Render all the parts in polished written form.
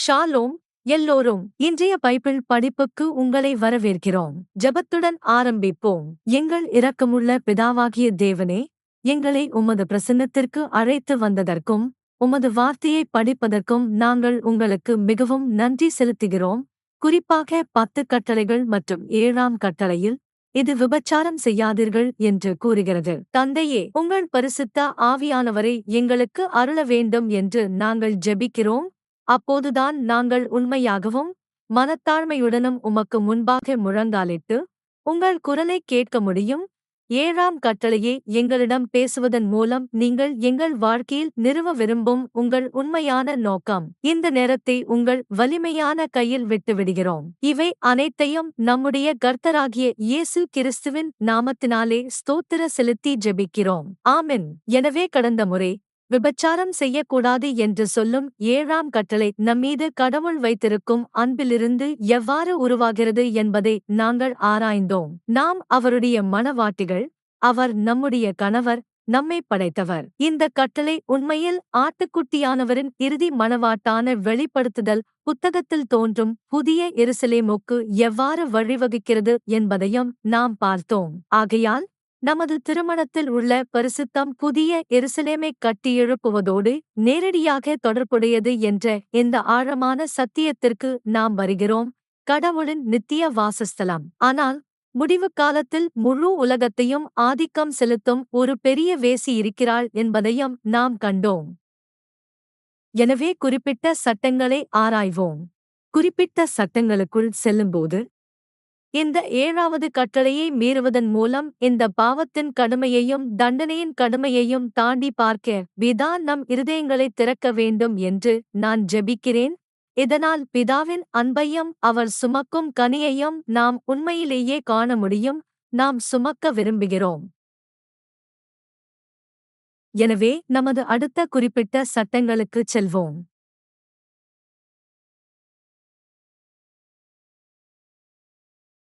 Shalom எல்லோரும் இன்றைய Bible படிப்புக்கு உங்களை வரவேற்கிறோம். ஜெபத்துடன் ஆரம்பிப்போம். எங்கள் இரக்கமுள்ள பிதாவாகிய தேவனே, எங்களை உமது பிரசன்னத்திற்கு அழைத்து வந்ததற்கும் உமது வார்த்தையை படிப்பதற்கும் நாங்கள் உங்களுக்கு மிகவும் நன்றி செலுத்துகிறோம். குறிப்பாக 10 கட்டளைகள் மற்றும் 7ஆம் கட்டளையில் இது விபச்சாரம் செய்யாதீர்கள் என்று கூறுகிறது. தந்தையே, உங்கள் பரிசுத்த ஆவியானவரை எங்களுக்கு அருள வேண்டும் என்று நாங்கள் ஜெபிக்கிறோம். அப்போதுதான் நாங்கள் உண்மையாகவும் மனத்தாழ்மையுடனும் உமக்கு முன்பாக முழங்காலிட்டு உங்கள் குரலைக் கேட்க முடியும். 7ஆம் கட்டளையே எங்களிடம் பேசுவதன் மூலம் நீங்கள் எங்கள் வாழ்க்கையில் நிறுவ விரும்பும் உங்கள் உண்மையான நோக்கம். இந்த நேரத்தை உங்கள் வலிமையான கையில் விட்டுவிடுகிறோம். இவை அனைத்தையும் நம்முடைய கர்த்தராகிய இயேசு கிறிஸ்துவின் நாமத்தினாலே ஸ்தோத்திர செலுத்தி ஜெபிக்கிறோம். ஆமென். எனவே கடந்த முறை விபச்சாரம் செய்யக்கூடாது என்று சொல்லும் 7ஆம் கட்டளை நம்மீது கடவுள் வைத்திருக்கும் அன்பிலிருந்து எவ்வாறு உருவாகிறது என்பதை நாங்கள் ஆராய்ந்தோம். நாம் அவருடைய மணவாட்டிகள், அவர் நம்முடைய கணவர், நம்மை படைத்தவர். இந்த கட்டளை உண்மையில் ஆட்டுக்குட்டியானவரின் இறுதி மணவாட்டான வெளிப்படுத்துதல் புத்தகத்தில் தோன்றும் புதிய எருசலேமுக்கு எவ்வாறு வழிவகுக்கிறது என்பதையும் நாம் பார்த்தோம். ஆகையால் நமது திருமணத்தில் உள்ள பரிசுத்தம் புதிய எருசலேமைக் கட்டியெழுப்புவதோடு நேரடியாக தொடர்புடையது என்ற இந்த ஆழமான சத்தியத்திற்கு நாம் வருகிறோம். கடவுளின் நித்திய வாசஸ்தலம். ஆனால் முடிவு காலத்தில் முழு உலகத்தையும் ஆதிக்கம் செலுத்தும் ஒரு பெரிய வேசி இருக்கிறாள் என்பதையும் நாம் கண்டோம். எனவே குறிப்பிட்ட சட்டங்களை ஆராய்வோம். குறிப்பிட்ட சட்டங்களுக்குள் செல்லும்போது இந்த 7வது கட்டளையை மீறுவதன் மூலம் இந்த பாவத்தின் கடுமையையும் தண்டனையின் கடுமையையும் தாண்டி பார்க்க பிதா நம் இருதயங்களைத் திறக்க வேண்டும் என்று நான் ஜெபிக்கிறேன். இதனால் பிதாவின் அன்பையும் அவர் சுமக்கும் கனியையும் நாம் உண்மையிலேயே காண முடியும். நாம் சுமக்க விரும்புகிறோம். எனவே நமது அடுத்த குறிப்பிட்ட சட்டங்களுக்குச் செல்வோம்.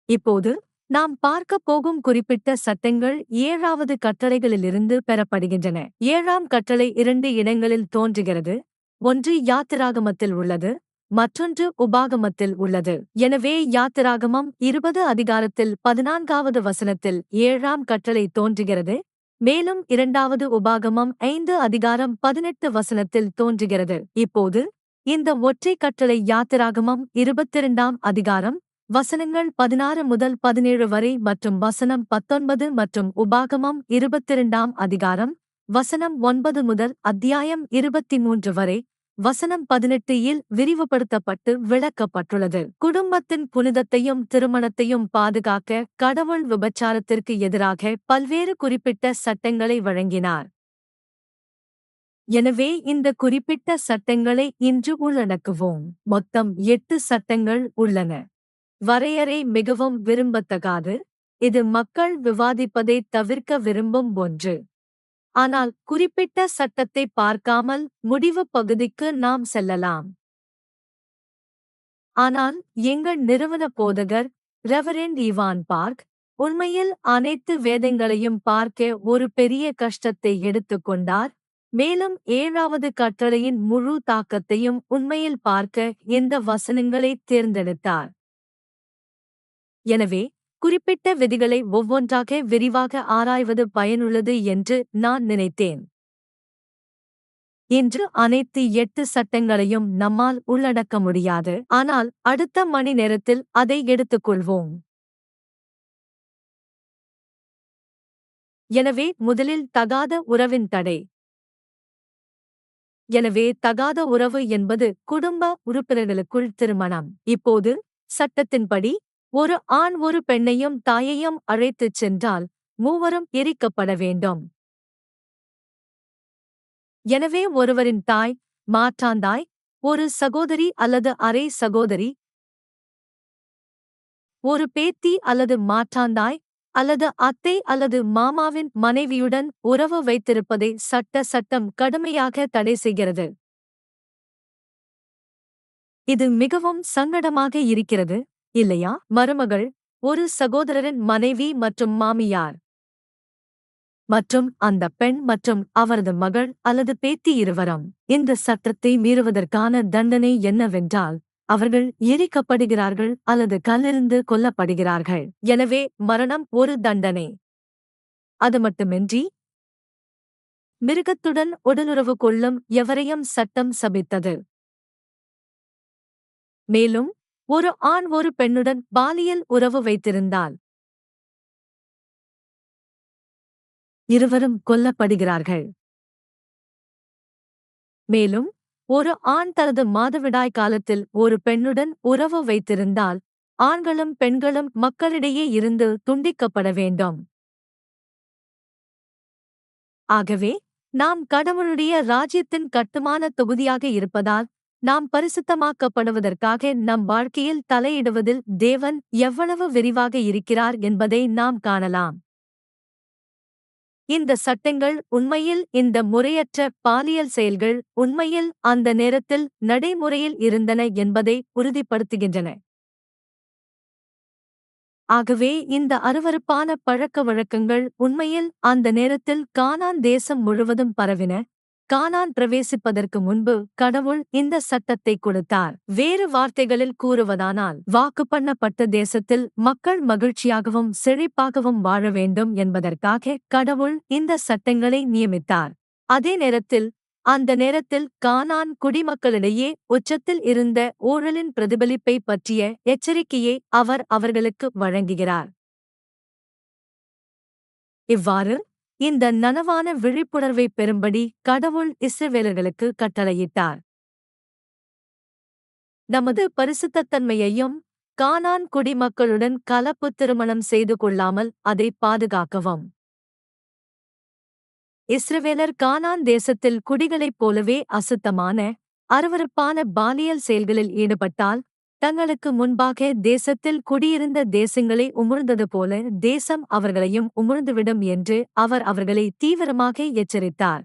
இப்போது நாம் பார்க்கப் போகும் குறிப்பிட்ட சட்டங்கள் 7வது கட்டளைகளிலிருந்து பெறப்படுகின்றன. 7ஆம் கட்டளை 2 இடங்களில் தோன்றுகிறது. ஒன்று யாத்திராகமத்தில் உள்ளது, மற்றொன்று உபாகமத்தில் உள்ளது. எனவே யாத்திராகமம் 20 அதிகாரத்தில் 14வது வசனத்தில் 7ஆம் கட்டளை தோன்றுகிறது. மேலும் 2வது உபாகமம் 5 அதிகாரம் 18 வசனத்தில் தோன்றுகிறது. இப்போது இந்த ஒற்றை கட்டளை யாத்திராகமம் 22ஆம் அதிகாரம் வசனங்கள் 16 முதல் 17 வரை மற்றும் வசனம் 19 மற்றும் உபாகமம் 22ஆம் அதிகாரம் வசனம் 9 முதல் அத்தியாயம் 23 வரை வசனம் 18 இல் விரிவுபடுத்தப்பட்டு விளக்கப்பட்டுள்ளது. குடும்பத்தின் புனிதத்தையும் திருமணத்தையும் பாதுகாக்க கடவுள் விபச்சாரத்திற்கு எதிராக பல்வேறு குறிப்பிட்ட சட்டங்களை வழங்கினார். எனவே இந்த குறிப்பிட்ட சட்டங்களை இன்று உள்ளடக்குவோம். மொத்தம் 8 சட்டங்கள் உள்ளன. வரையறை மிகவும் விரும்பத்தகாது. இது மக்கள் விவாதிப்பதை தவிர்க்க விரும்பும் ஒன்று. ஆனால் குறிப்பிட்ட சட்டத்தை பார்க்காமல் முடிவு பகுதிக்கு நாம் செல்லலாம். ஆனால் எங்கள் நிறுவன போதகர் ரெவரெண்ட் ஈவான் பார்க் உண்மையில் அனைத்து வேதங்களையும் பார்க்க ஒரு பெரிய கஷ்டத்தை எடுத்துக்கொண்டார். மேலும் 7வது கட்டளையின் முழு தாக்கத்தையும் உண்மையில் பார்க்க இந்த வசனங்களை தேர்ந்தெடுத்தார். எனவே குறிப்பிட்ட விதிகளை ஒவ்வொன்றாக விரிவாக ஆராய்வது பயனுள்ளது என்று நான் நினைத்தேன். இன்று அனைத்து 8 சட்டங்களையும் நம்மால் உள்ளடக்க முடியாது. ஆனால் அடுத்த மணி நேரத்தில் அதை எடுத்துக்கொள்வோம். எனவே முதலில் தகாத உறவின் தடை. எனவே தகாத உறவு என்பது குடும்ப உறுப்பினர்களுக்குள் திருமணம். இப்போது சட்டத்தின்படி ஒரு ஆண் ஒரு பெண்ணையும் தாயையும் அழைத்துச் சென்றால் மூவரும் எரிக்கப்பட வேண்டும். எனவே ஒருவரின் தாய், மாற்றாந்தாய், ஒரு சகோதரி அல்லது அரை சகோதரி, ஒரு பேத்தி அல்லது மாற்றாந்தாய் அல்லது அத்தை அல்லது மாமாவின் மனைவியுடன் உறவு வைத்திருப்பதை சட்டம் கடுமையாக தடை செய்கிறது. இது மிகவும் சங்கடமாக இருக்கிறது, இல்லையா? மருமகள், ஒரு சகோதரரின் மனைவி மற்றும் மாமியார். மற்றும் அந்த பெண் மற்றும் அவரது மகள் அல்லது பேத்தி இருவரும் இந்த சட்டத்தை மீறுவதற்கான தண்டனை என்னவென்றால் அவர்கள் எரிக்கப்படுகிறார்கள் அல்லது கல்லெறிந்து கொல்லப்படுகிறார்கள். எனவே மரணம் ஒரு தண்டனை. அது மட்டுமின்றி மிருகத்துடன் உடலுறவு கொள்ளும் எவரையும் சட்டம் சபித்தது. மேலும் ஒரு ஆண் ஒரு பெண்ணுடன் பாலியல் உறவு வைத்திருந்தால் இருவரும் கொல்லப்படுகிறார்கள். மேலும் ஒரு ஆண் தனது மாதவிடாய் காலத்தில் ஒரு பெண்ணுடன் உறவு வைத்திருந்தால் ஆண்களும் பெண்களும் மக்களிடையே இருந்து துண்டிக்கப்பட வேண்டும். ஆகவே நாம் கடவுளுடைய ராஜ்யத்தின் கட்டுமான தொகுதியாக இருப்பதால் நாம் பரிசுத்தமாக்கப்படுவதற்காக நம் வாழ்க்கையில் தலையிடுவதில் தேவன் எவ்வளவு விரிவாக இருக்கிறார் என்பதை நாம் காணலாம். இந்த சட்டங்கள் உண்மையில் இந்த முறையற்ற பாலியல் செயல்கள் உண்மையில் அந்த நேரத்தில் நடைமுறையில் இருந்தன என்பதை உறுதிப்படுத்துகின்றன. ஆகவே இந்த அருவருப்பான பழக்க வழக்கங்கள் உண்மையில் அந்த நேரத்தில் கானான் தேசம் முழுவதும் பரவின. கானான் பிரவேசிப்பதற்கு முன்பு கடவுள் இந்த சட்டத்தை கொடுத்தார். வேறு வார்த்தைகளில் கூறுவதானால் வாக்கு பண்ணப்பட்ட தேசத்தில் மக்கள் மகிழ்ச்சியாகவும் செழிப்பாகவும் வாழ வேண்டும் என்பதற்காக கடவுள் இந்த சட்டங்களை நியமித்தார். அதே நேரத்தில் அந்த நேரத்தில் கானான் குடிமக்களிடையே உச்சத்தில் இருந்த ஊழலின் பிரதிபலிப்பை பற்றிய எச்சரிக்கையை அவர் அவர்களுக்கு வழங்குகிறார். இவ்வாறு இந்த நனவான விழிப்புணர்வைப் பெறும்படி கடவுள் இஸ்ரவேலர்களுக்கு கட்டளையிட்டார். நமது பரிசுத்தத்தன்மையையும் கானான் குடிமக்களுடன் கலப்பு திருமணம் செய்து கொள்ளாமல் அதை பாதுகாக்கவும். இஸ்ரவேலர் கானான் தேசத்தில் குடிகளைப் போலவே அசுத்தமான அருவருப்பான பாலியல் செயல்களில் ஈடுபட்டால் தங்களுக்கு முன்பாக தேசத்தில் குடியிருந்த தேசங்களை உமிழ்ந்தது போல தேசம் அவர்களையும் உமிழ்ந்துவிடும் என்று அவர் அவர்களை தீவிரமாக எச்சரித்தார்.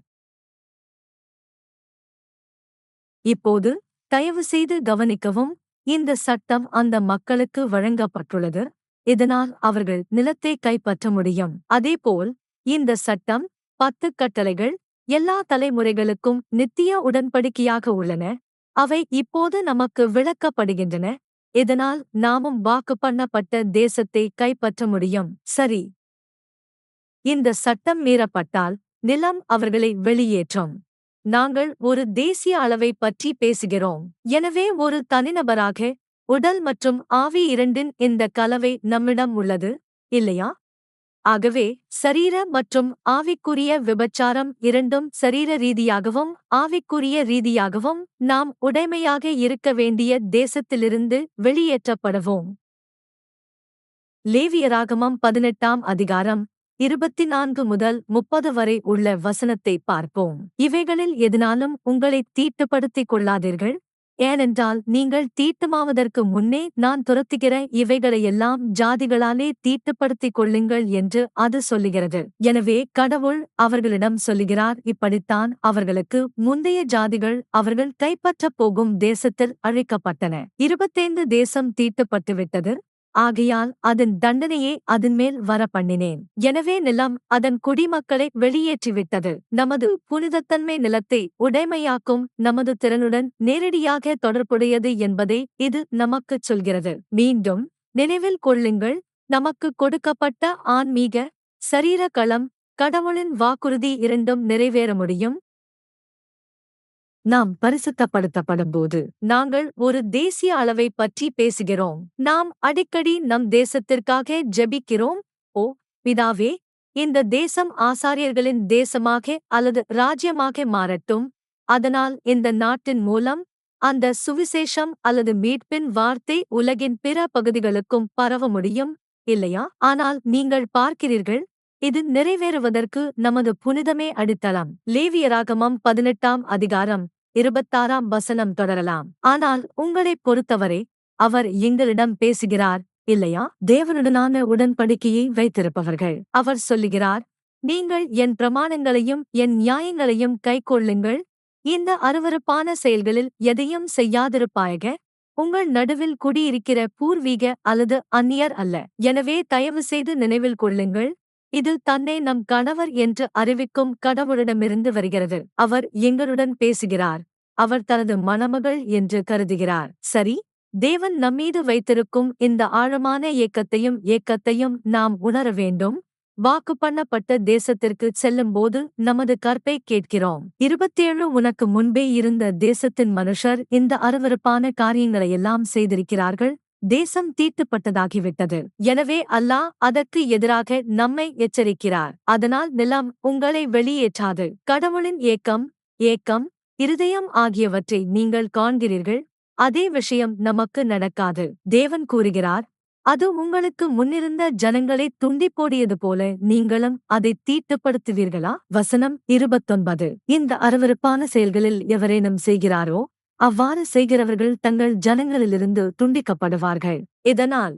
இப்போது தயவு செய்து கவனிக்கவும், இந்த சட்டம் அந்த மக்களுக்கு வழங்கப்பட்டுள்ளது. இதனால் அவர்கள் நிலத்தை கைப்பற்ற முடியும். அதேபோல் இந்த சட்டம் 10 கட்டளைகள் எல்லா தலைமுறைகளுக்கும் நித்திய உடன்படிக்கையாக உள்ளன. அவை இப்போது நமக்கு விளக்கப்படுகின்றன. இதனால் நாமும் வாக்கு பண்ணப்பட்ட தேசத்தை கைப்பற்ற முடியும். சரி, இந்த சட்டம் மீறப்பட்டால் நிலம் அவர்களை வெளியேற்றும். நாங்கள் ஒரு தேசிய அளவை பற்றி பேசுகிறோம். எனவே ஒரு தனிநபராக உடல் மற்றும் ஆவி இரண்டின் இந்த கலவை நம்மிடம் உள்ளது, இல்லையா? ஆகவே சரீர மற்றும் ஆவிக்குரிய விபச்சாரம் இரண்டும் சரீர ரீதியாகவும் ஆவிக்குரிய ரீதியாகவும் நாம் உடைமையாக இருக்க வேண்டிய தேசத்திலிருந்து வெளியேற்றப்படுவோம். லேவியராகமம் 18ஆம் அதிகாரம் 24 முதல் 30 வரை உள்ள வசனத்தை பார்ப்போம். இவைகளில் எதனாலும் உங்களை தீட்டுப்படுத்திக் கொள்ளாதீர்கள், ஏனென்றால் நீங்கள் தீட்டுமாவதற்கு முன்னே நான் துரத்துகிற இவைகளையெல்லாம் ஜாதிகளாலே தீட்டுப்படுத்திக் கொள்ளுங்கள் என்று அது சொல்லுகிறது. எனவே கடவுள் அவர்களிடம் சொல்லுகிறார், இப்படித்தான் அவர்களுக்கு முந்தைய ஜாதிகள் அவர்கள் கைப்பற்றப் போகும் தேசத்தில் அழிக்கப்பட்டன. 25 தேசம் தீட்டுப்பட்டுவிட்டது. ஆகையால் அதன் தண்டனையை அதன்மேல் வர பண்ணினேன். எனவே நிலம் அதன் குடிமக்களை வெளியேற்றிவிட்டது. நமது புனிதத்தன்மை நிலத்தை உடைமையாக்கும் நமது திறனுடன் நேரடியாக தொடர்புடையது என்பதை இது நமக்குச் சொல்கிறது. மீண்டும் நினைவில் கொள்ளுங்கள், நமக்கு கொடுக்கப்பட்ட ஆன்மீக சரீர களம் கடவுளின் வாக்குறுதி இரண்டும் நிறைவேற முடியும். நாம் பரிசுத்தப்படுத்தப்படும்போது நாங்கள் ஒரு தேசிய அளவை பற்றி பேசுகிறோம். நாம் அடிக்கடி நம் தேசத்திற்காக ஜெபிக்கிறோம். ஓ பிதாவே, இந்த தேசம் ஆசாரியர்களின் தேசமாக அல்லது ராஜ்யமாக மாறட்டும். அதனால் இந்த நாட்டின் மூலம் அந்த சுவிசேஷம் அல்லது மீட்பின் வார்த்தை உலகின் பிற பகுதிகளுக்கும் பரவ முடியும், இல்லையா? ஆனால் நீங்கள் பார்க்கிறீர்கள், இது நிறைவேறுவதற்கு நமது புனிதமே அடித்தளம். லேவியராகமம் 18ஆம் அதிகாரம் 26ஆம் வசனம் தொடரலாம். ஆனால் உங்களைப் பொறுத்தவரை அவர் எங்களிடம் பேசுகிறார், இல்லையா? தேவனுடனான உடன்படிக்கையை வைத்திருப்பவர்கள். அவர் சொல்லுகிறார், நீங்கள் என் பிரமாணங்களையும் என் நியாயங்களையும் கைக்கொள்ளுங்கள். இந்த அருவருப்பான செயல்களில் எதையும் செய்யாதிருப்பாயாக. உங்கள் நடுவில் குடியிருக்கிற பூர்வீக அல்லது அந்நியர் அல்ல. எனவே தயவு செய்து நினைவில் கொள்ளுங்கள், இது தன்னை நம் கணவர் என்று அறிவிக்கும் கடவுளிடமிருந்து வருகிறது. அவர் எங்களுடன் பேசுகிறார். அவர் தனது மணமகள் என்று கருதுகிறார். சரி, தேவன் நம்மீது வைத்திருக்கும் இந்த ஆழமான ஏக்கத்தையும் நாம் உணர வேண்டும். வாக்கு பண்ணப்பட்ட தேசத்திற்கு செல்லும்போது நமது கற்பை கேட்கிறோம். 27 உனக்கு முன்பே இருந்த தேசத்தின் மனுஷர் இந்த அருவருப்பான காரியங்களையெல்லாம் செய்திருக்கிறார்கள். தேசம் தீட்டுப்பட்டதாகிவிட்டது. எனவே அல்லாஹ் அதற்கு எதிராக நம்மை எச்சரிக்கிறார். அதனால் நிலம் உங்களை வெளியேற்றாது. கடவுளின் ஏக்கம், இருதயம் ஆகியவற்றை நீங்கள் காண்கிறீர்கள். அதே விஷயம் நமக்கு நடக்காது. தேவன் கூறுகிறார், அது உங்களுக்கு முன்னிருந்த ஜனங்களை துண்டிப்போடியது போல நீங்களும் அதை தீட்டுப்படுத்துவீர்களா? வசனம் 29. இந்த அருவருப்பான செயல்களில் எவரேனும் செய்கிறாரோ அவ்வாறு செய்கிறவர்கள் தங்கள் ஜனங்களிலிருந்து துண்டிக்கப்படுவார்கள். இதனால்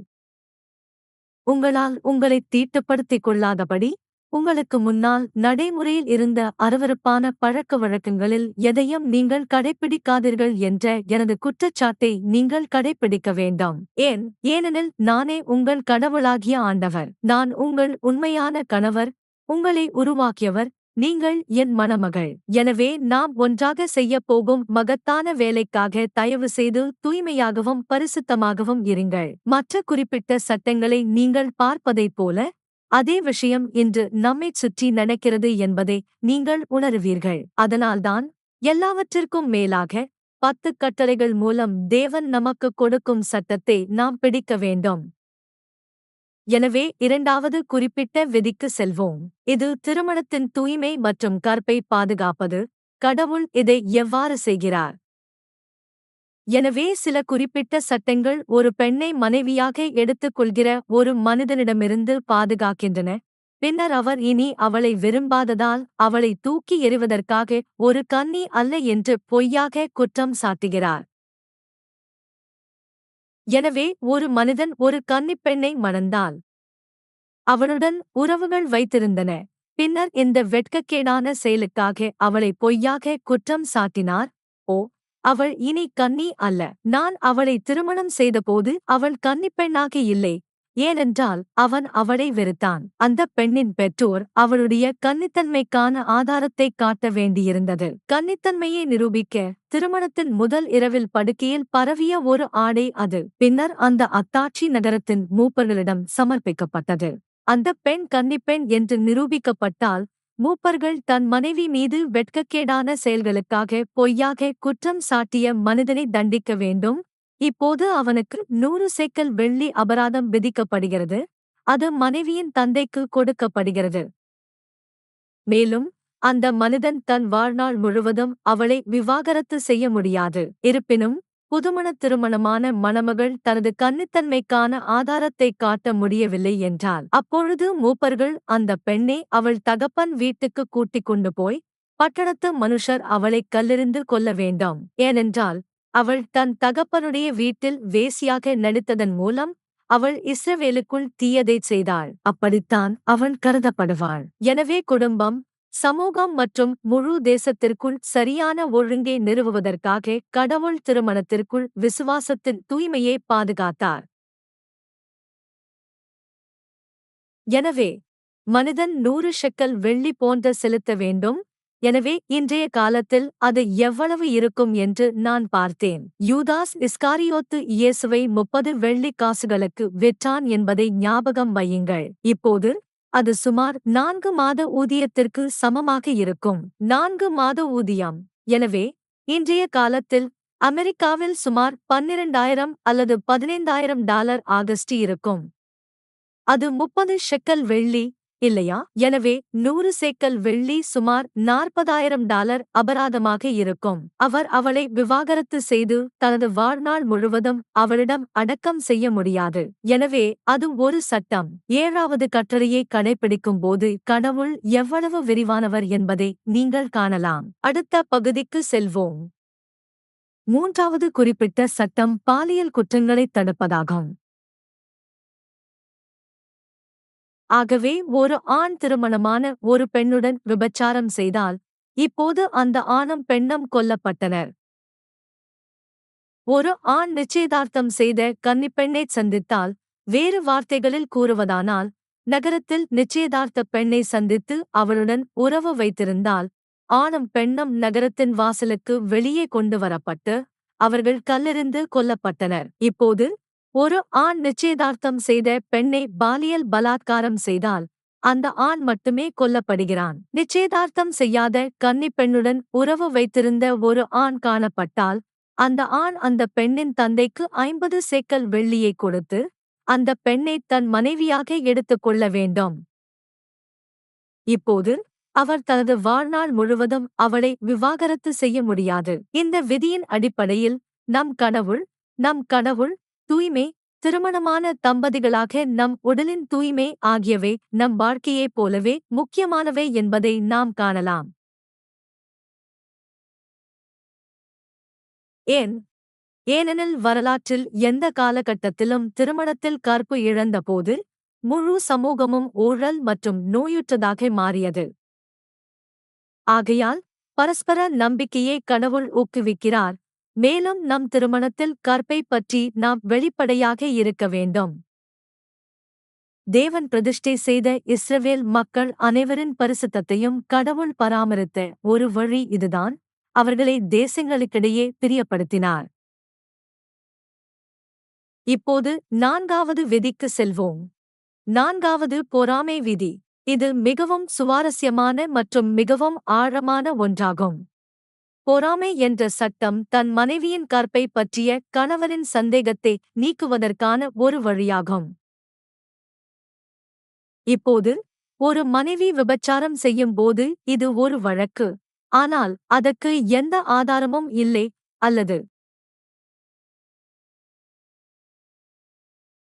உங்களால் உங்களை தீட்டுப்படுத்திக் கொள்ளாதபடி உங்களுக்கு முன்னால் நடைமுறையில் இருந்த அருவருப்பான பழக்க வழக்கங்களில் எதையும் நீங்கள் கடைப்பிடிக்காதீர்கள் என்ற எனது குற்றச்சாட்டை நீங்கள் கடைப்பிடிக்க வேண்டாம். ஏனெனில் நானே உங்கள் கடவுளாகிய ஆண்டவர். நான் உங்கள் உண்மையான கணவர், உங்களை உருவாக்கியவர். நீங்கள் என் மணமகள். எனவே நாம் ஒன்றாக செய்யப் போகும் மகத்தான வேலைக்காக தயவு செய்து தூய்மையாகவும் பரிசுத்தமாகவும் இருங்கள். மற்ற குறிப்பிட்ட சட்டங்களை நீங்கள் பார்ப்பதைப் போல அதே விஷயம் இன்று நம்மைச் சுற்றி நடக்கிறது என்பதை நீங்கள் உணருவீர்கள். அதனால்தான் எல்லாவற்றிற்கும் மேலாக 10 கட்டளைகள் மூலம் தேவன் நமக்கு கொடுக்கும் சட்டத்தை நாம் பிடிக்க வேண்டும். எனவே இரண்டாவது குறிப்பிட்ட விதிக்கு செல்வோம். இது திருமணத்தின் தூய்மை மற்றும் கற்பை பாதுகாப்பது. கடவுள் இதை எவ்வாறு செய்கிறார்? எனவே சில குறிப்பிட்ட சட்டங்கள் ஒரு பெண்ணை மனைவியாக எடுத்துக் கொள்கிற ஒரு மனிதனிடமிருந்து பாதுகாக்கின்றன. பின்னர் அவர் இனி அவளை விரும்பாததால் அவளை தூக்கி எறிவதற்காக ஒரு கன்னி அல்ல என்று பொய்யாக குற்றம் சாட்டுகிறார். எனவே ஒரு மனிதன் ஒரு கன்னிப்பெண்ணை மணந்தால் அவளுடன் உறவுகள் வைத்திருந்தன. பின்னர் இந்த வெட்கக்கேடான செயலுக்காக அவளை பொய்யாக குற்றம் சாட்டினார். அவள் இனி கன்னி அல்ல. நான் அவளை திருமணம் செய்தபோது அவள் கன்னிப்பெண்ணாக இல்லை. ஏனென்றால் அவன் அவளை வெறுத்தான். அந்த பெண்ணின் பெற்றோர் அவளுடைய கன்னித்தன்மைக்கான ஆதாரத்தை காட்ட வேண்டியிருந்தது. கன்னித்தன்மையை நிரூபிக்க திருமணத்தின் முதல் இரவில் படுக்கையில் பரவிய ஒரு ஆடை அது. பின்னர் அந்த அத்தாட்சி நகரத்தின் மூப்பர்களிடம் சமர்ப்பிக்கப்பட்டது. அந்த பெண் கன்னிப்பெண் என்று நிரூபிக்கப்பட்டால் மூப்பர்கள் தன் மனைவி மீது வெட்கக்கேடான செயல்களுக்காக பொய்யாக குற்றம் சாட்டிய மனிதனை தண்டிக்க வேண்டும். இப்போது அவனுக்கு 100 சேக்கல் வெள்ளி அபராதம் விதிக்கப்படுகிறது. அது மனைவியின் தந்தைக்கு கொடுக்கப்படுகிறது. மேலும் அந்த மனிதன் தன் வாழ்நாள் முழுவதும் அவளை விவாகரத்து செய்ய முடியாது. இருப்பினும் புதுமண திருமணமான மணமகள் தனது கன்னித்தன்மைக்கான ஆதாரத்தை காட்ட முடியவில்லை என்றால் அப்பொழுது மூப்பர்கள் அந்த பெண்ணை அவள் தகப்பன் வீட்டுக்கு கூட்டிக் கொண்டு போய் பட்டணத்து மனுஷர் அவளை கல்லெறிந்து கொல்ல வேண்டாம். ஏனென்றால் அவள் தன் தகப்பனுடைய வீட்டில் வேசியாக நடித்ததன் மூலம் அவள் இஸ்ரவேலுக்குள் தீயதைச் செய்தாள். அப்படித்தான் அவள் கருதப்படுவாள். எனவே குடும்பம், சமூகம் மற்றும் முழு தேசத்திற்குள் சரியான ஒழுங்கை நிறுவுவதற்காக கடவுள் திருமணத்திற்குள் விசுவாசத்தின் தூய்மையை பாதுகாத்தார். எனவே மனிதன் 100 ஷெக்கல் வெள்ளி போன்ற செலுத்த வேண்டும். எனவே இன்றைய காலத்தில் அது எவ்வளவு இருக்கும் என்று நான் பார்த்தேன். யூதாஸ் இஸ்காரியோத்து இயேசுவை 30 வெள்ளிக் காசுகளுக்கு விற்றான் என்பதை ஞாபகம் வையுங்கள். இப்போது அது சுமார் 4 மாத ஊதியத்திற்கு சமமாக இருக்கும். 4 மாத ஊதியம். எனவே இன்றைய காலத்தில் அமெரிக்காவில் சுமார் 12,000 அல்லது $15,000 ஆகஸ்ட் இருக்கும். அது 30 ஷெக்கல் வெள்ளி, இல்லையா? எனவே 100 சேக்கல் வெள்ளி சுமார் $40,000 அபராதமாக இருக்கும். அவர் அவளை விவாகரத்து செய்து தனது வாழ்நாள் முழுவதும் அவளிடம் அடக்கம் செய்ய முடியாது. எனவே அது ஒரு சட்டம். 7வது கட்டளையை கடைப்பிடிக்கும் போது கடவுள் எவ்வளவு விரிவானவர் என்பதை நீங்கள் காணலாம். அடுத்த பகுதிக்கு செல்வோம். 3வது குறிப்பிட்ட சட்டம் பாலியல் குற்றங்களைத் தடுப்பதாகும். ஆகவே ஒரு ஆண் திருமணமான ஒரு பெண்ணுடன் விபச்சாரம் செய்தால் இப்போது அந்த ஆணும் பெண்ணும் கொல்லப்பட்டனர். ஒரு ஆண் நிச்சயதார்த்தம் செய்த கன்னிப்பெண்ணைச் சந்தித்தால், வேறு வார்த்தைகளில் கூறுவதானால் நகரத்தில் நிச்சயதார்த்த பெண்ணை சந்தித்து அவளுடன் உறவு வைத்திருந்தால் ஆணும் பெண்ணும் நகரத்தின் வாசலுக்கு வெளியே கொண்டு வரப்பட்டு அவர்கள் கல்லெறிந்து கொல்லப்பட்டனர். இப்போது ஒரு ஆண் நிச்சயதார்த்தம் செய்த பெண்ணை பாலியல் பலாத்காரம் செய்தால் அந்த ஆண் மட்டுமே கொல்லப்படுகிறான். நிச்சயதார்த்தம் செய்யாத கன்னிப் பெண்ணுடன் உறவு வைத்திருந்த ஒரு ஆண் காணப்பட்டால் அந்த ஆண் அந்த பெண்ணின் தந்தைக்கு 50 சேக்கல் வெள்ளியை கொடுத்து அந்த பெண்ணை தன் மனைவியாக எடுத்துக் கொள்ள வேண்டும். இப்போது அவர் தனது வாழ்நாள் முழுவதும் அவளை விவாகரத்து செய்ய முடியாது. இந்த விதியின் அடிப்படையில் நம் கடவுள் தூய்மை, திருமணமான தம்பதிகளாக நம் உடலின் தூய்மை ஆகியவை நம் வாழ்க்கையைப் போலவே முக்கியமானவை என்பதை நாம் காணலாம். ஏனெனில் வரலாற்றில் எந்த காலகட்டத்திலும் திருமணத்தில் கற்பு இழந்தபோது முழு சமூகமும் ஊழல் மற்றும் நோயுற்றதாக மாறியது. ஆகையால் பரஸ்பர நம்பிக்கையை கடவுள் ஊக்குவிக்கிறார், மேலும் நம் திருமணத்தில் கற்பை பற்றி நாம் வெளிப்படையாக இருக்க வேண்டும். தேவன் பிரதிஷ்டை செய்த இஸ்ரவேல் மக்கள் அனைவரின் பரிசுத்தத்தையும் கடவுள் பராமரித்த ஒரு வழி இதுதான், அவர்களை தேசங்களுக்கிடையே பிரியப்படுத்தினார். இப்போது 4வது விதிக்கு செல்வோம். 4வது பொறாமை விதி. இது மிகவும் சுவாரஸ்யமான மற்றும் மிகவும் ஆழமான ஒன்றாகும். பொறாமை என்ற சட்டம் தன் மனைவியின் கற்பை பற்றிய கணவரின் சந்தேகத்தை நீக்குவதற்கான ஒரு வழியாகும். இப்போது ஒரு மனைவி விபச்சாரம் செய்யும் போது இது ஒரு வழக்கு, ஆனால் அதற்கு எந்த ஆதாரமும் இல்லை, அல்லது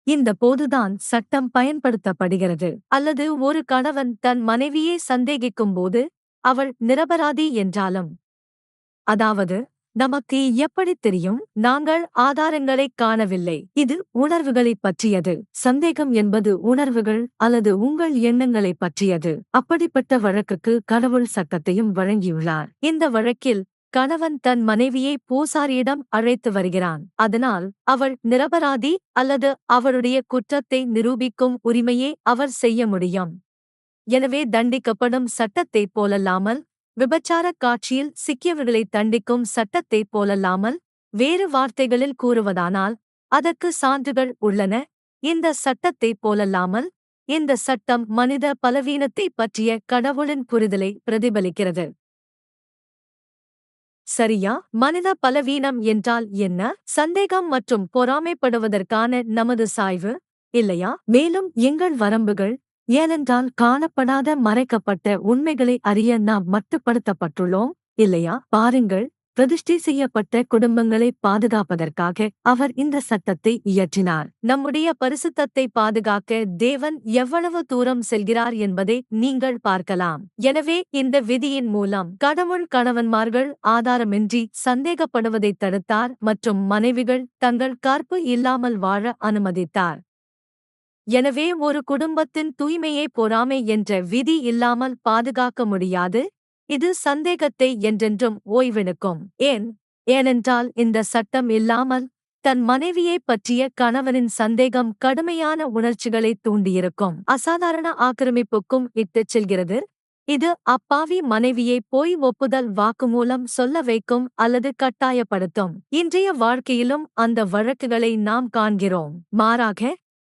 இந்த போதுதான் சட்டம் பயன்படுத்தப்படுகிறது. அல்லது ஒரு கணவன் தன் மனைவியை சந்தேகிக்கும்போது அவள் நிரபராதி என்றாலும். அதாவது, நமக்கு எப்படி தெரியும்? நாங்கள் ஆதாரங்களைக் காணவில்லை. இது உணர்வுகளைப் பற்றியது. சந்தேகம் என்பது உணர்வுகள் அல்லது உங்கள் எண்ணங்களைப் பற்றியது. அப்படிப்பட்ட வழக்குக்கு கடவுள் சட்டத்தையும் வழங்கியுள்ளார். இந்த வழக்கில் கணவன் தன் மனைவியை பூசாரியிடம் அழைத்து வருகிறான். அதனால் அவள் நிரபராதி அல்லது அவளுடைய குற்றத்தை நிரூபிக்கும் உரிமையை அவர் செய்ய முடியும். எனவே தண்டிக்கப்படும் சட்டத்தைப் போலல்லாமல், விபச்சாரக் காட்சியில் சிக்கியவர்களை தண்டிக்கும் சட்டத்தைப் போலல்லாமல், வேறு வார்த்தைகளில் கூறுவதானால் அதற்கு சான்றுகள் உள்ளன. இந்த சட்டத்தைப் போலல்லாமல், இந்த சட்டம் மனித பலவீனத்தைப் பற்றிய கடவுளின் புரிதலை பிரதிபலிக்கிறது. சரியா? மனித பலவீனம் என்றால் என்ன? சந்தேகம் மற்றும் பொறாமைப்படுவதற்கான நமது சாய்வு, இல்லையா? மேலும் எங்கள் வரம்புகள், ஏனென்றால் காணப்படாத மறைக்கப்பட்ட உண்மைகளை அறிய நாம் மட்டுப்படுத்தப்பட்டுள்ளோம், இல்லையா? பாருங்கள், பிரதிஷ்டை செய்யப்பட்ட குடும்பங்களை பாதுகாப்பதற்காக அவர் இந்த சட்டத்தை இயற்றினார். நம்முடைய பரிசுத்தத்தை பாதுகாக்க தேவன் எவ்வளவு தூரம் செல்கிறார் என்பதை நீங்கள் பார்க்கலாம். எனவே இந்த விதியின் மூலம் கடவுள் கணவன்மார்கள் ஆதாரமின்றி சந்தேகப்படுவதைத் தடுத்தார் மற்றும் மனைவிகள் தங்கள் கற்பு இல்லாமல் வாழ அனுமதித்தார். எனவே ஒரு குடும்பத்தின் தூய்மையை பொறாமை என்ற விதி இல்லாமல் பாதுகாக்க முடியாது. இது சந்தேகத்தை என்றென்றும் ஓய்வெடுக்கும். ஏனென்றால் இந்த சட்டம் இல்லாமல் தன் மனைவியைப் பற்றிய கணவனின் சந்தேகம் கடுமையான உணர்ச்சிகளைத் தூண்டியிருக்கும். அசாதாரண ஆக்கிரமிப்புக்கும் இட்டுச் செல்கிறது. இது அப்பாவி மனைவியை பொய் ஒப்புதல் வாக்குமூலம் சொல்ல வைக்கும் அல்லது கட்டாயப்படுத்தும். இன்றைய வாழ்க்கையிலும் அந்த வழக்குகளை நாம் காண்கிறோம். மாறாக,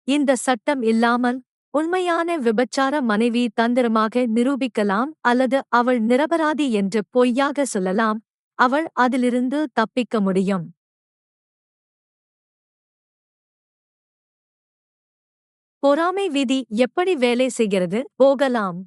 இந்த சட்டம் இல்லாமல் உண்மையான விபச்சார மனைவி தந்திரமாக நிரூபிக்கலாம் அல்லது அவள் நிரபராதி என்று பொய்யாக சொல்லலாம். அவள் அதிலிருந்து தப்பிக்க முடியும். பொறாமை விதி எப்படி வேலை செய்கிறது? போகலாம்.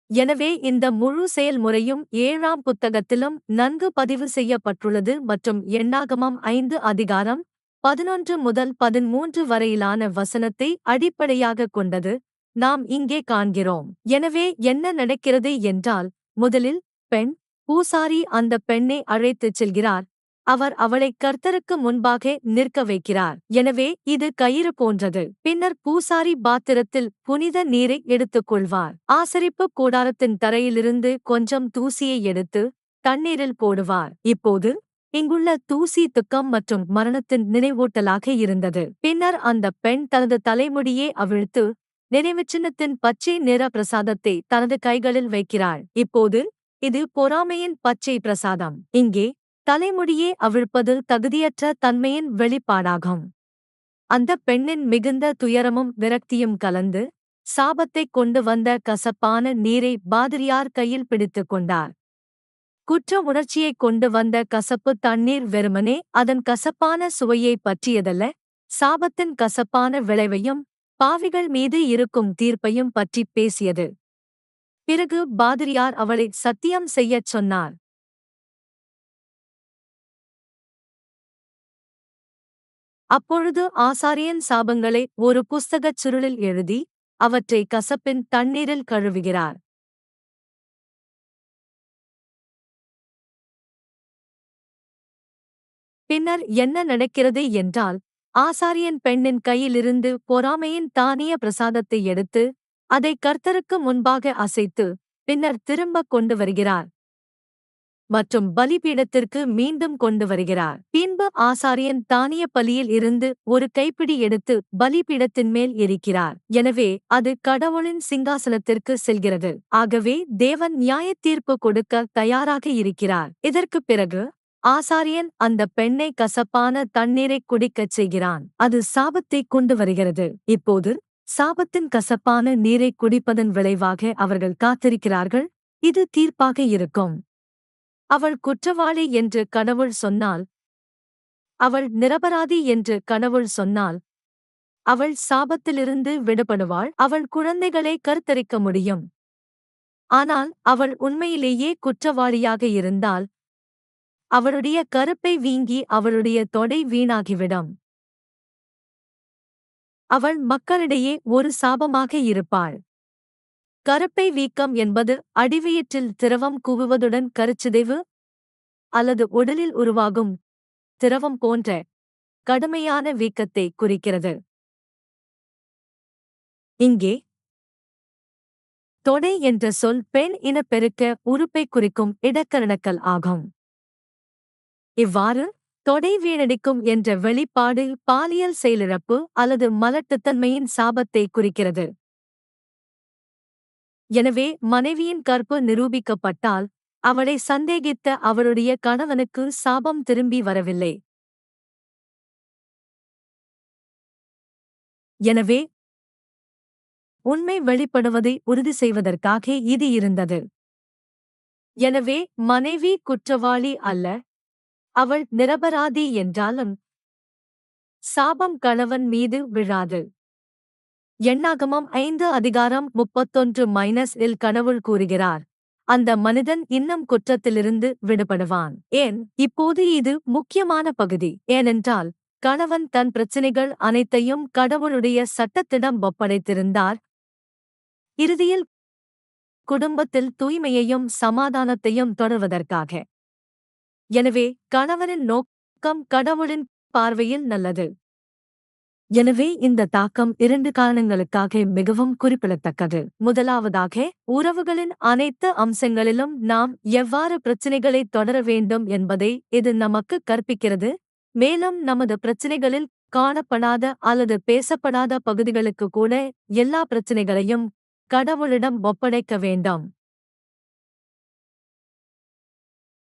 எனவே இந்த முழு செயல்முறையும் 7ஆம் புத்தகத்திலும் நன்கு பதிவு செய்யப்பட்டுள்ளது மற்றும் எண்ணாகமம் 5 அதிகாரம் 11 முதல் 13 வரையிலான வசனத்தை அடிப்படையாகக் கொண்டது நாம் இங்கே காண்கிறோம். எனவே என்ன நடக்கிறது என்றால், முதலில் பெண் பூசாரி அந்த பெண்ணை அழைத்துச் செல்கிறார். அவர் அவளை கர்த்தருக்கு முன்பாக நிற்க வைக்கிறார். எனவே இது கயிறு போன்றது. பின்னர் பூசாரி பாத்திரத்தில் புனித நீரை எடுத்துக் கொள்வார். ஆசரிப்பு கூடாரத்தின் தரையிலிருந்து கொஞ்சம் தூசியை எடுத்து தண்ணீரில் போடுவார். இப்போது இங்குள்ள தூசி துக்கம் மற்றும் மரணத்தின் நினைவூட்டலாக இருந்தது. பின்னர் அந்த பெண் தனது தலைமுடியை அவிழ்த்து நினைவுச் சின்னத்தின் பச்சை நிற பிரசாதத்தை தனது கைகளில் வைக்கிறாள். இப்போது இது பொறாமையின் பச்சை பிரசாதம். இங்கே தலைமுடியே அவிழ்ப்பது தகுதியற்ற தன்மையின் வெளிப்பாடாகும். அந்த பெண்ணின் மிகுந்த துயரமும் விரக்தியும் கலந்து சாபத்தைக் கொண்டு வந்த கசப்பான நீரை பாதிரியார் கையில் பிடித்துக் கொண்டார். குற்ற உணர்ச்சியைக் கொண்டு வந்த கசப்பு தண்ணீர் வெறுமனே அதன் கசப்பான சுவையைப் பற்றியதல்ல, சாபத்தின் கசப்பான விளைவையும் பாவிகள் மீது இருக்கும் தீர்ப்பையும் பற்றிப் பேசியது. பிறகு பாதிரியார் அவளை சத்தியம் செய்யச் சொன்னார். அப்பொழுது ஆசாரியன் சாபங்களை ஒரு புஸ்தகச் சுருளில் எழுதி அவற்றை கசப்பின் தண்ணீரில் கழுவுகிறார். பின்னர் என்ன நடக்கிறது என்றால், ஆசாரியன் பெண்ணின் கையிலிருந்து பொறாமையின் தானிய பிரசாதத்தை எடுத்து அதை கர்த்தருக்கு முன்பாக அசைத்து பின்னர் திரும்பக் கொண்டு வருகிறார் மற்றும் பலிபீடத்திற்கு மீண்டும் கொண்டு வருகிறார். பின்பு ஆசாரியன் தானிய பலியில் இருந்து ஒரு கைப்பிடி எடுத்து பலிபீடத்தின் மேல் எரிக்கிறார். எனவே அது கடவுளின் சிங்காசனத்திற்கு செல்கிறது. ஆகவே தேவன் நியாயத்தீர்ப்பு கொடுக்க தயாராக இருக்கிறார். இதற்குப் பிறகு ஆசாரியன் அந்த பெண்ணை கசப்பான தண்ணீரைக் குடிக்கச் செய்கிறான். அது சாபத்தை கொண்டு வருகிறது. இப்போது சாபத்தின் கசப்பான நீரை குடிப்பதன் விளைவாக அவர்கள் காத்திருக்கிறார்கள். இது தீர்ப்பாக இருக்கும். அவள் குற்றவாளி என்று கடவுள் சொன்னால், அவள் நிரபராதி என்று கடவுள் சொன்னால், அவள் சாபத்திலிருந்து விடுபடுவாள். அவள் குழந்தைகளை கருத்தரிக்க முடியும். ஆனால் அவள் உண்மையிலேயே குற்றவாளியாக இருந்தால், அவளுடைய கருப்பை வீங்கி அவளுடைய தொடை வீணாகிவிடும். அவள் மக்களிடையே ஒரு சாபமாக இருப்பாள். கருப்பை வீக்கம் என்பது அடிவயிற்றில் திரவம் குவிவதுடன் கருச்சிதைவு அல்லது உடலில் உருவாகும் திரவம் போன்ற கடுமையான வீக்கத்தை குறிக்கிறது. இங்கே தொடை என்ற சொல் பெண் இனப்பெருக்க உறுப்பை குறிக்கும் இடக்கரணக்கல் ஆகும். இவ்வாறு தொடை வீணடிக்கும் என்ற வெளிப்பாடு பாலியல் செயலிழப்பு அல்லது மலட்டுத்தன்மையின் சாபத்தை குறிக்கிறது. எனவே மனைவியின் கற்பு நிரூபிக்கப்பட்டால் அவளை சந்தேகித்த அவளுடைய கணவனுக்கு சாபம் திரும்பி வரவில்லை. எனவே உண்மை வெளிப்படுவதை உறுதி செய்வதற்காக இது இருந்தது. எனவே மனைவி குற்றவாளி அல்ல, அவள் நிரபராதி என்றாலும் சாபம் கணவன் மீது விழாது. எண்ணாகமம் 5:31-இல் கடவுள் கூறுகிறார், அந்த மனிதன் இன்னும் குற்றத்திலிருந்து விடுபடுவான். ஏன் இப்போது இது முக்கியமான பகுதி? ஏனென்றால் கணவன் தன் பிரச்சினைகள் அனைத்தையும் கடவுளுடைய சட்டத்திடம் ஒப்படைத்திருந்தார். இறுதியில் குடும்பத்தில் தூய்மையையும் சமாதானத்தையும் தொடர்வதற்காக. எனவே கணவனின் நோக்கம் கடவுளின் பார்வையில் நல்லது. எனவே இந்த தாக்கம் 2 காரணங்களுக்காக மிகவும் குறிப்பிடத்தக்கது. முதலாவதாக, உறவுகளின் அனைத்து அம்சங்களிலும் நாம் எவ்வாறு பிரச்சினைகளை தொடர வேண்டும் என்பதை இது நமக்கு கற்பிக்கிறது. மேலும் நமது பிரச்சினைகளில் காணப்படாத அல்லது பேசப்படாத பகுதிகளுக்கு கூட எல்லா பிரச்சினைகளையும் கடவுளிடம் ஒப்படைக்க வேண்டும்.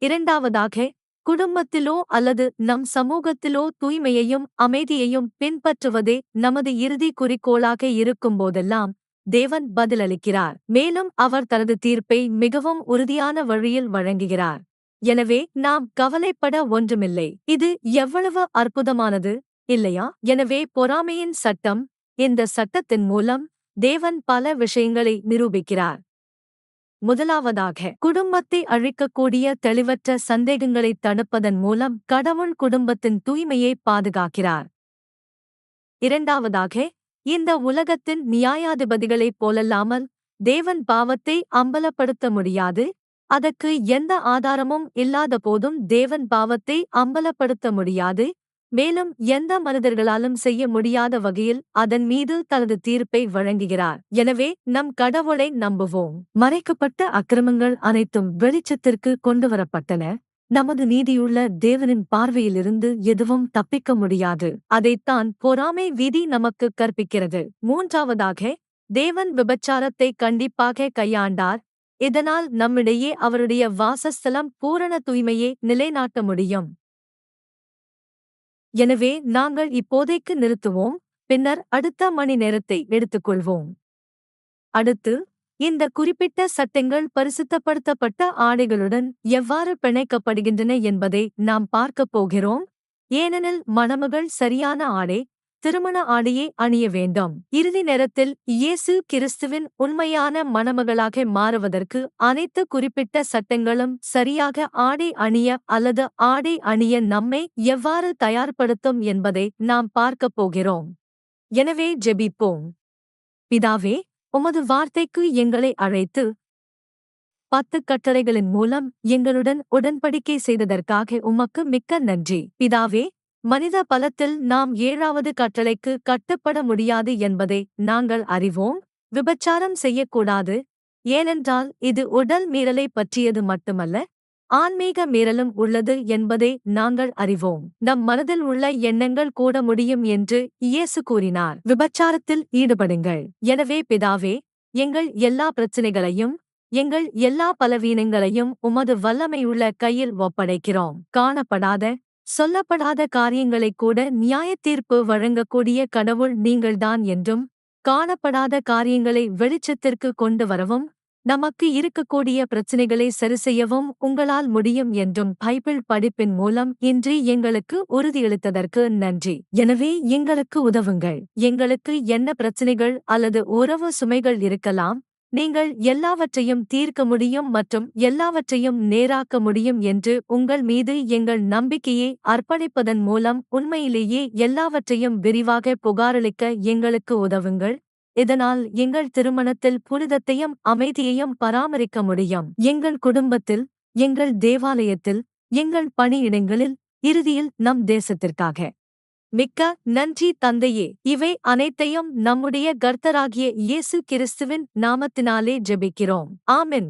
இரண்டாவதாக, குடும்பத்திலோ அல்லது நம் சமூகத்திலோ தூய்மையையும் அமைதியையும் பின்பற்றுவதே நமது இறுதி குறிக்கோளாக இருக்கும்போதெல்லாம் தேவன் பதிலளிக்கிறார். மேலும் அவர் தனது தீர்ப்பை மிகவும் உறுதியான வழியில் வழங்குகிறார். எனவே நாம் கவலைப்பட ஒன்றுமில்லை. இது எவ்வளவு அற்புதமானது, இல்லையா? எனவே பொறாமையின் சட்டம். இந்த சட்டத்தின் மூலம் தேவன் பல விஷயங்களை நிரூபிக்கிறார். முதலாவதாக, குடும்பத்தை அழிக்கக்கூடிய தெளிவற்ற சந்தேகங்களை தடுப்பதன் மூலம் கடவுள் குடும்பத்தின் தூய்மையை பாதுகாக்கிறார். இரண்டாவதாக, இந்த உலகத்தின் நியாயாதிபதிகளைப் போலல்லாமல் தேவன் பாவத்தை அம்பலப்படுத்த முடியாது. அதற்கு எந்த ஆதாரமும் இல்லாத போதும் தேவன் பாவத்தை அம்பலப்படுத்த முடியாது. மேலும் எந்த மனிதர்களாலும் செய்ய முடியாத வகையில் அதன் மீது தனது தீர்ப்பை வழங்குகிறார். எனவே நம் கடவுளை நம்புவோம். மறைக்கப்பட்ட அக்கிரமங்கள் அனைத்தும் வெளிச்சத்திற்கு கொண்டுவரப்பட்டன. நமது நீதியுள்ள தேவனின் பார்வையிலிருந்து எதுவும் தப்பிக்க முடியாது. அதைத்தான் பொறாமை விதி நமக்கு கற்பிக்கிறது. மூன்றாவதாக, தேவன் விபச்சாரத்தை கண்டிப்பாக கையாண்டார், இதனால் நம்மிடையே அவருடைய வாசஸ்தலம் பூரண தூய்மையை நிலைநாட்ட முடியும். எனவே நாங்கள் இப்போதைக்கு நிறுத்துவோம், பின்னர் அடுத்த மணி நேரத்தை எடுத்துக்கொள்வோம். அடுத்து, இந்த குறிப்பிட்ட சட்டங்கள் பரிசுத்தப்படுத்தப்பட்ட ஆடைகளுடன் எவ்வாறு பிணைக்கப்படுகின்றன என்பதை நாம் பார்க்கப் போகிறோம், ஏனெனில் மணமகள் சரியான ஆடை, திருமண ஆடையை அணிய வேண்டும். இறுதி நேரத்தில் இயேசு கிறிஸ்துவின் உண்மையான மணமகளாக மாறுவதற்கு அனைத்து குறிப்பிட்ட சட்டங்களும் சரியாக ஆடை அணிய அல்லது ஆடை அணிய நம்மை எவ்வாறு தயார்படுத்தும் என்பதை நாம் பார்க்கப் போகிறோம். எனவே ஜெபிப்போம். பிதாவே, உமது வார்த்தைக்கு எங்களை அழைத்து 10 கட்டளைகளின் மூலம் எங்களுடன் உடன்படிக்கை செய்ததற்காக உமக்கு மிக்க நன்றி. பிதாவே, மனித பலத்தில் நாம் 7வது கட்டளைக்கு கட்டுப்பட முடியாது என்பதை நாங்கள் அறிவோம். விபச்சாரம் செய்யக்கூடாது, ஏனென்றால் இது உடல் மீறலை பற்றியது மட்டுமல்ல, ஆன்மீக மீறலும் உள்ளது என்பதை நாங்கள் அறிவோம். நம் மனதில் உள்ள எண்ணங்கள் கூட முடியும் என்று இயேசு கூறினார். விபச்சாரத்தில் ஈடுபடுங்கள். எனவே பிதாவே, எங்கள் எல்லா பிரச்சினைகளையும், எங்கள் எல்லா பலவீனங்களையும் உமது வல்லமையுள்ள கையில் ஒப்படைக்கிறோம். காணப்படாத, சொல்லப்படாத காரியங்களைக் கூட நியாயத்தீர்ப்பு வழங்கக்கூடிய கடவுள் நீங்கள்தான் என்றும், காணப்படாத காரியங்களை வெளிச்சத்திற்கு கொண்டு வரவும், நமக்கு இருக்கக்கூடிய பிரச்சினைகளை சரிசெய்யவும் உங்களால் முடியும் என்றும் பைபிள் படிப்பின் மூலம் இன்று எங்களுக்கு உறுதியளித்ததற்கு நன்றி. எனவே எங்களுக்கு உதவுங்கள். எங்களுக்கு என்ன பிரச்சினைகள் அல்லது உறவு சுமைகள் இருக்கலாம், நீங்கள் எல்லாவற்றையும் தீர்க்க முடியும் மற்றும் எல்லாவற்றையும் நேராக்க முடியும் என்று உங்கள் மீது எங்கள் நம்பிக்கையை அர்ப்பணிப்பதன் மூலம் உண்மையிலேயே எல்லாவற்றையும் விரிவாக புகாரளிக்க எங்களுக்கு உதவுங்கள். இதனால் எங்கள் திருமணத்தில் புனிதத்தையும் அமைதியையும் பராமரிக்க முடியும். எங்கள் குடும்பத்தில், எங்கள் தேவாலயத்தில், எங்கள் பணியிடங்களில், இறுதியில் நம் தேசத்திற்காக. மிக்க நன்றி தந்தையே. இவை அனைத்தையும் நம்முடைய கர்த்தராகிய இயேசு கிறிஸ்துவின் நாமத்தினாலே ஜெபிக்கிறோம். ஆமென்.